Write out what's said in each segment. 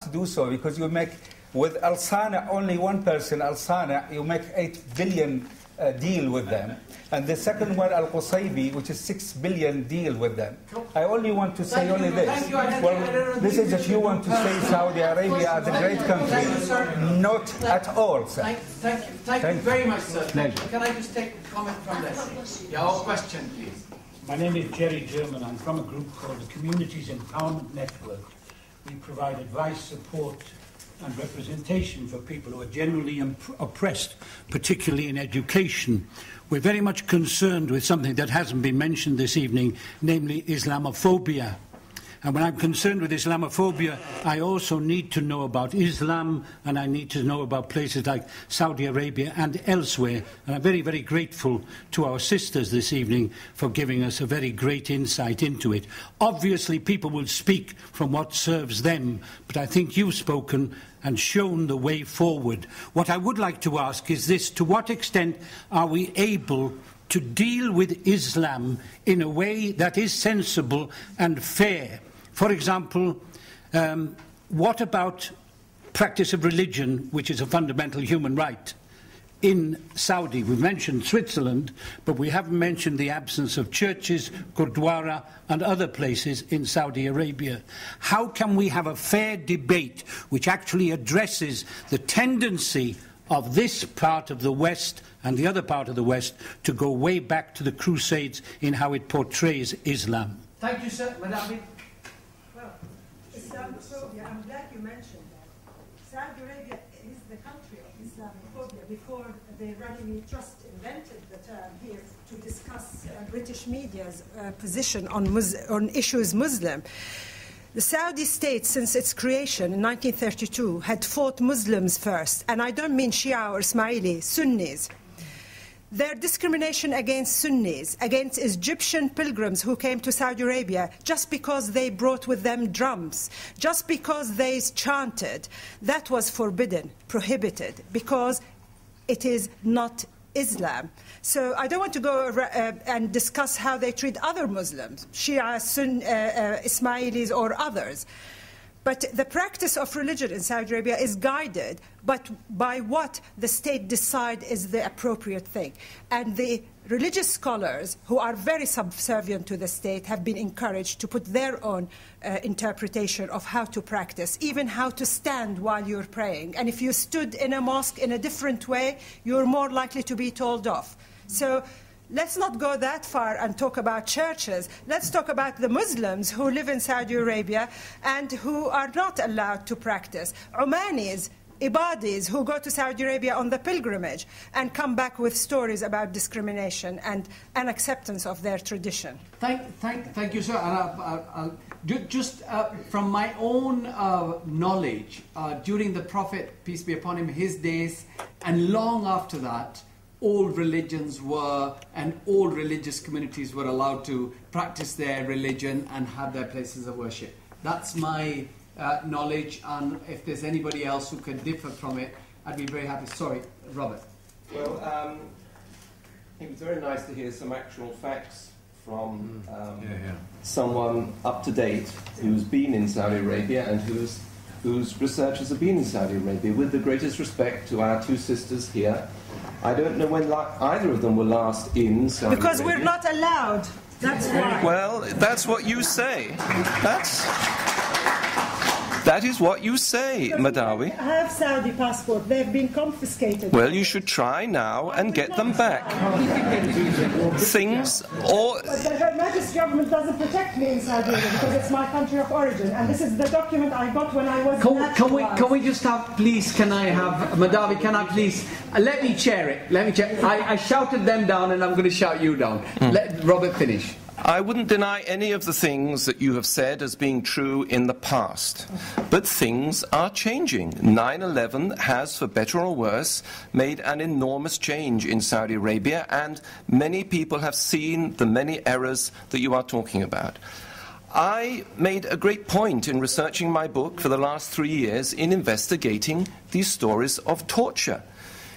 to do so, because you make, with Al Sana, only one person, Al Sana, you make 8 billion deal with them. And the second one, Al Qusaybi, which is 6 billion deal with them. I only want to say only this. Well, this is if you want to say Saudi Arabia is a great country. Not at all, sir. Thank you very much, sir. Can I just take a comment from this? Your question, please. My name is Jerry German. I'm from a group called the Communities Empowerment Network. We provide advice, support and representation for people who are generally oppressed, particularly in education. We're very much concerned with something that hasn't been mentioned this evening, namely Islamophobia. And when I'm concerned with Islamophobia, I also need to know about Islam, and I need to know about places like Saudi Arabia and elsewhere. And I'm very, very grateful to our sisters this evening for giving us a very great insight into it. Obviously, people will speak from what serves them, but I think you've spoken and shown the way forward. What I would like to ask is this: to what extent are we able to deal with Islam in a way that is sensible and fair? For example, what about practice of religion, which is a fundamental human right? In Saudi, we've mentioned Switzerland, but we haven't mentioned the absence of churches, Gurdwara, and other places in Saudi Arabia. How can we have a fair debate which actually addresses the tendency of this part of the West and the other part of the West to go way back to the Crusades in how it portrays Islam? Thank you, sir. Madam. Well, Islamophobia, I'm glad you mentioned that. Saudi Arabia is the country of Islamophobia. Before the Iranian Trust invented the term here to discuss British media's position on issues Muslim. The Saudi state, since its creation in 1932, had fought Muslims first, and I don't mean Shia or Ismaili, Sunnis. Their discrimination against Sunnis, against Egyptian pilgrims who came to Saudi Arabia just because they brought with them drums, just because they chanted, that was forbidden, prohibited, because it is not Islam. So I don't want to go and discuss how they treat other Muslims, Shia, Sunni, Ismailis or others. But the practice of religion in Saudi Arabia is guided but by what the state decides is the appropriate thing. And the religious scholars, who are very subservient to the state, have been encouraged to put their own interpretation of how to practice, even how to stand while you're praying. And if you stood in a mosque in a different way, you're more likely to be told off. So let's not go that far and talk about churches. Let's talk about the Muslims who live in Saudi Arabia and who are not allowed to practice. Omanis, Ibadis, who go to Saudi Arabia on the pilgrimage and come back with stories about discrimination and unacceptance of their tradition. Thank you, sir. And just from my own knowledge, during the Prophet, peace be upon him, his days, and long after that, all religions were, and all religious communities were allowed to practice their religion and have their places of worship. That's my knowledge, and if there's anybody else who can differ from it, I'd be very happy. Sorry, Robert. Well, it was very nice to hear some actual facts from someone up to date who's been in Saudi Arabia and whose researchers have been in Saudi Arabia. With the greatest respect to our two sisters here, I don't know when either of them were last in Saudi Arabia. Because we're not allowed. That's why. Well, that's what you say. That is what you say, Madawi. I have Saudi passport. They've been confiscated. Well, you should try now and get them back. Things or... But the Her Majesty's government doesn't protect me in Saudi Arabia because it's my country of origin. And this is the document I got when I was Can we just have, please, can I have, Madawi, can I please, let me chair it. I shouted them down and I'm going to shout you down. Let Robert finish. I wouldn't deny any of the things that you have said as being true in the past. But things are changing. 9/11 has, for better or worse, made an enormous change in Saudi Arabia, and many people have seen the many errors that you are talking about. I made a great point in researching my book for the last 3 years in investigating these stories of torture.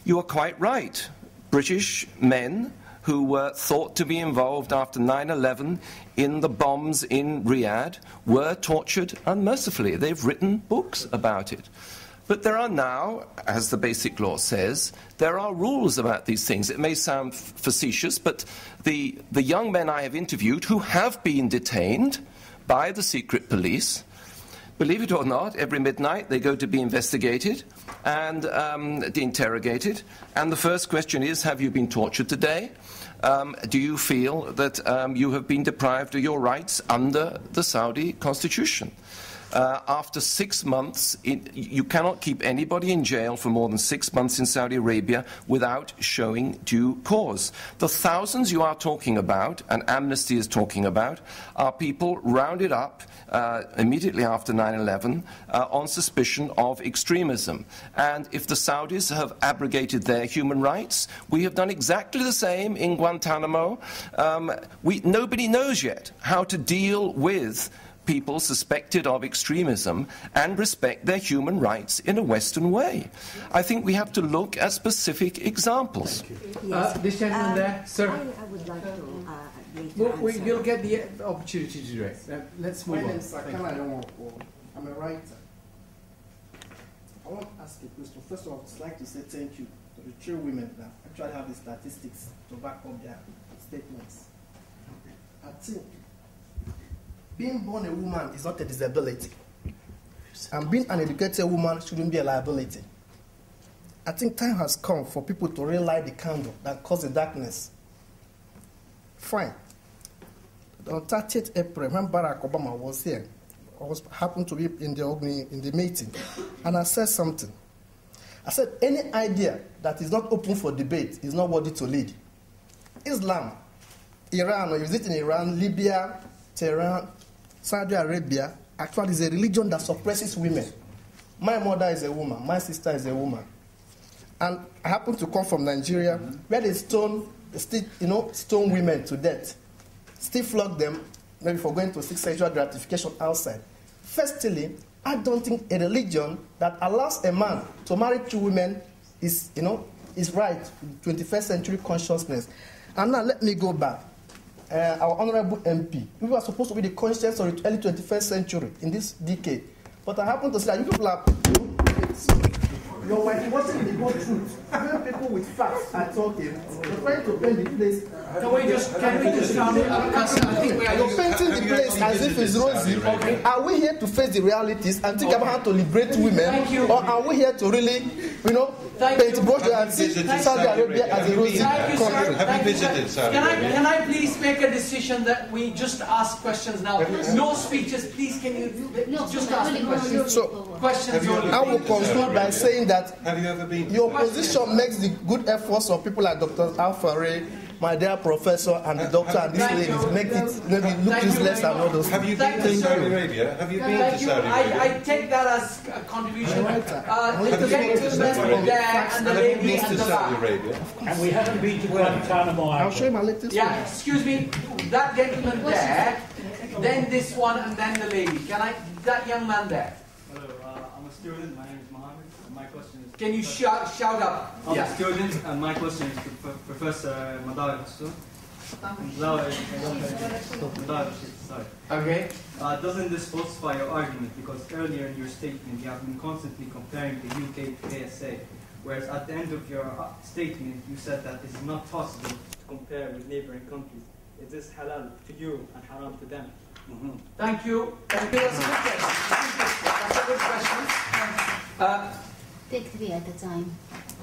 You are quite right. British men who were thought to be involved after 9/11 in the bombs in Riyadh were tortured unmercifully. They've written books about it. But there are now, as the Basic Law says, there are rules about these things. It may sound facetious, but the young men I have interviewed who have been detained by the secret police, believe it or not, every midnight they go to be investigated and interrogated. And the first question is, have you been tortured today? Do you feel that you have been deprived of your rights under the Saudi constitution? After 6 months, you cannot keep anybody in jail for more than 6 months in Saudi Arabia without showing due cause. The thousands you are talking about, and Amnesty is talking about, are people rounded up immediately after 9/11 on suspicion of extremism. And if the Saudis have abrogated their human rights, we have done exactly the same in Guantanamo. Nobody knows yet how to deal with people suspected of extremism and respect their human rights in a Western way. I think we have to look at specific examples. This gentleman there, sir. I would like to You'll get the opportunity to do it. Let's move on. My name is Sakana. I'm a writer. I want to ask a question. First of all, I'd like to say thank you to the 3 women that actually have the statistics to back up their statements. I think being born a woman is not a disability. And being an educated woman shouldn't be a liability. I think time has come for people to relight the candle that caused the darkness. Fine. On 30th April, when Barack Obama was here, I happened to be in the meeting, and I said something. I said, any idea that is not open for debate is not worthy to lead. Islam, Iran, or is it in Iran, Libya, Tehran, Saudi Arabia, actually is a religion that suppresses women. My mother is a woman, my sister is a woman. And I happen to come from Nigeria, where they stone women to death. Still flog them, maybe for going to seek sexual gratification outside. Firstly, I don't think a religion that allows a man to marry 2 women is right, 21st century consciousness. And now let me go back. Our honorable MP, we were supposed to be the conscience of the early 21st century in this decade. But I happen to say that you people are... Your wife wasn't the whole truth. When people with facts are talking, you're trying to paint the place... Can we just You're painting the place as if it's rosy. Okay. Are we here to face the realities and think about how to liberate women? Or are we here to really, paint brush and see Saudi Arabia as a rosy country? Have you visited Saudi Arabia? Can I please make a decision that we just ask questions now? No speeches, please. Can you just ask the questions? So, questions only. I will conclude by saying that have you ever been your position makes the good efforts of people like Dr. Alfare, my dear professor, and the doctor, and these ladies make it maybe look useless and all those. Have you been to Saudi Arabia? Have you been to Saudi Arabia? I take that as a contribution. The gentleman there and the lady at the back. And we haven't been to Guantanamo. I'll show you my latest one. Excuse me, that gentleman there, then this one, and then the lady. That young man there. Hello, I'm a student. My name is Mohammed. My question is... Can you shout up? I'm a student, and my question is to Professor Madar. Okay. Doesn't this falsify your argument? Because earlier in your statement, you have been constantly comparing the UK to KSA, whereas at the end of your statement, you said that it is not possible to compare with neighboring countries. Is this halal to you and haram to them? Thank you. That's a good question. That's a good question. Take 3 at a time.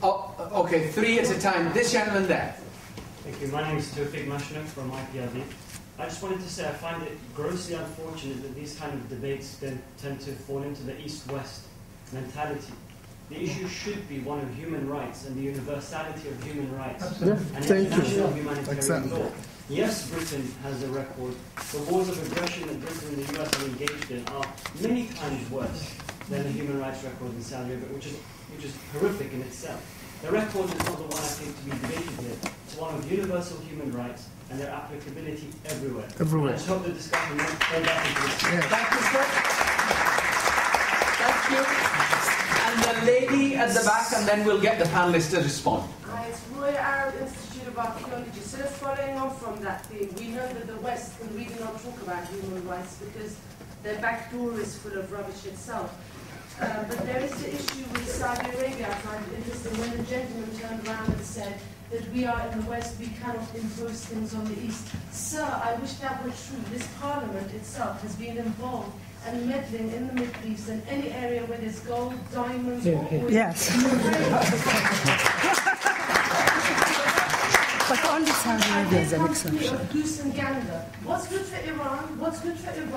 Okay, 3 at a time. This gentleman there. Thank you. My name is Tawfiq Mashnak from IPRB. I just wanted to say I find it grossly unfortunate that these kind of debates then tend to fall into the East-West mentality. The issue should be one of human rights and the universality of human rights and international humanitarian law. Yes, Britain has a record. The wars of aggression that Britain and the US are engaged in are many times worse than the human rights record in Saudi Arabia, which is horrific in itself. The record is not the one I think to be debated here. It's one of universal human rights and their applicability everywhere. I just hope the discussion won't fall back into this. Thank you, sir. Thank you. And the lady at the back, and then we'll get the panelists to respond. It's Royal Arab Institute issue of archaeology. Sort of following on from that theme, we know that the West can really not talk about human rights because their back door is full of rubbish itself. But there is the issue with Saudi Arabia. I find it interesting when the gentleman turned around and said that we are in the West, we cannot impose things on the East. Sir, I wish that were true. This Parliament itself has been involved and meddling in the Middle East and any area where there's gold, diamonds, or oil. Yes. But only Saudi Arabia is an exception. Goose and gander. What's good for Iran? What's good for Iran?